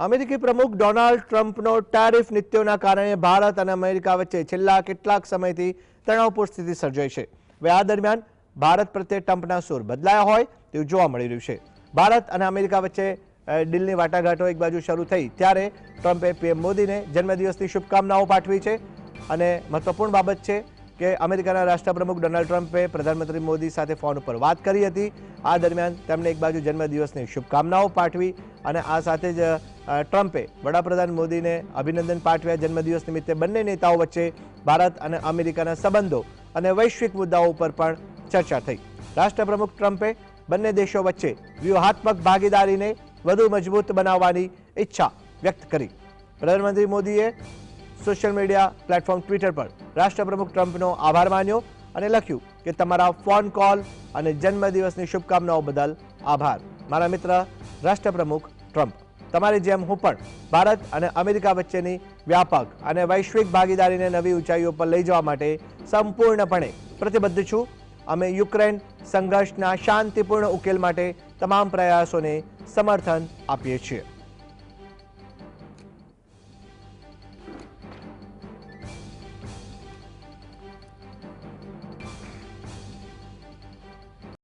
અમેરિકી પ્રમુખ Donald ટ્રમ્પનો tariff નીતિઓના કારણે ભારત અને અમેરિકા વચ્ચે છેલ્લા કેટલાક સમયથી તણાવપૂર્ણ સ્થિતિ સર્જાઈ છે। હવે આ દરમિયાન ભારત પ્રત્યે ટ્રમ્પના સૂર બદલાયા હોય તેવું જોવા મળી રહ્યું છે। ભારત અને અમેરિકા વચ્ચે ડીલની વાટાઘાટો એક બાજુ શરૂ થઈ ત્યારે ટ્રમ્પે પીએમ મોદીને જન્મદિવસની શુભકામનાઓ પાઠવી છે અને મહત્વપૂર્ણ બાબત છે કે અમેરિકાના રાષ્ટ્રપ્રમુખ ડોનાલ્ડ ટ્રમ્પે પ્રધાનમંત્રી મોદી સાથે ફોન ઉપર વાત કરી હતી। આ દરમિયાન તેમણે એક બાજુ જન્મદિવસની શુભકામનાઓ પાઠવી અને આ સાથે જ ટ્રમ્પે વડાપ્રધાન મોદીને અભિનંદન પાઠવ્યા। જન્મદિવસ નિમિત્તે બંને નેતાઓ વચ્ચે ભારત અને અમેરિકાના સંબંધો અને વૈશ્વિક મુદ્દાઓ ઉપર પણ ચર્ચા થઈ। રાષ્ટ્રપ્રમુખ ટ્રમ્પે બંને દેશો વચ્ચે વ્યૂહાત્મક ભાગીદારીને વધુ મજબૂત બનાવવાની ઈચ્છા વ્યક્ત કરી। પ્રધાનમંત્રી મોદીએ સોશિયલ મીડિયા પ્લેટફોર્મ ટ્વિટર પર રાષ્ટ્રપ્રમુખ ટ્રમ્પનો આભાર માન્યો અને લખ્યું કે તમારા ફોન કોલ અને જન્મદિવસની શુભકામનાઓ બદલ આભાર। મારા મિત્ર રાષ્ટ્રપ્રમુખ ટ્રમ્પ, તમારી જેમ હું પણ ભારત અને અમેરિકા વચ્ચેની વ્યાપક અને વૈશ્વિક ભાગીદારીને નવી ઊંચાઈઓ પર લઈ જવા માટે સંપૂર્ણપણે પ્રતિબદ્ધ છું। અમે યુક્રેન સંઘર્ષના શાંતિપૂર્ણ ઉકેલ માટે તમામ પ્રયાસોને સમર્થન આપીએ છીએ।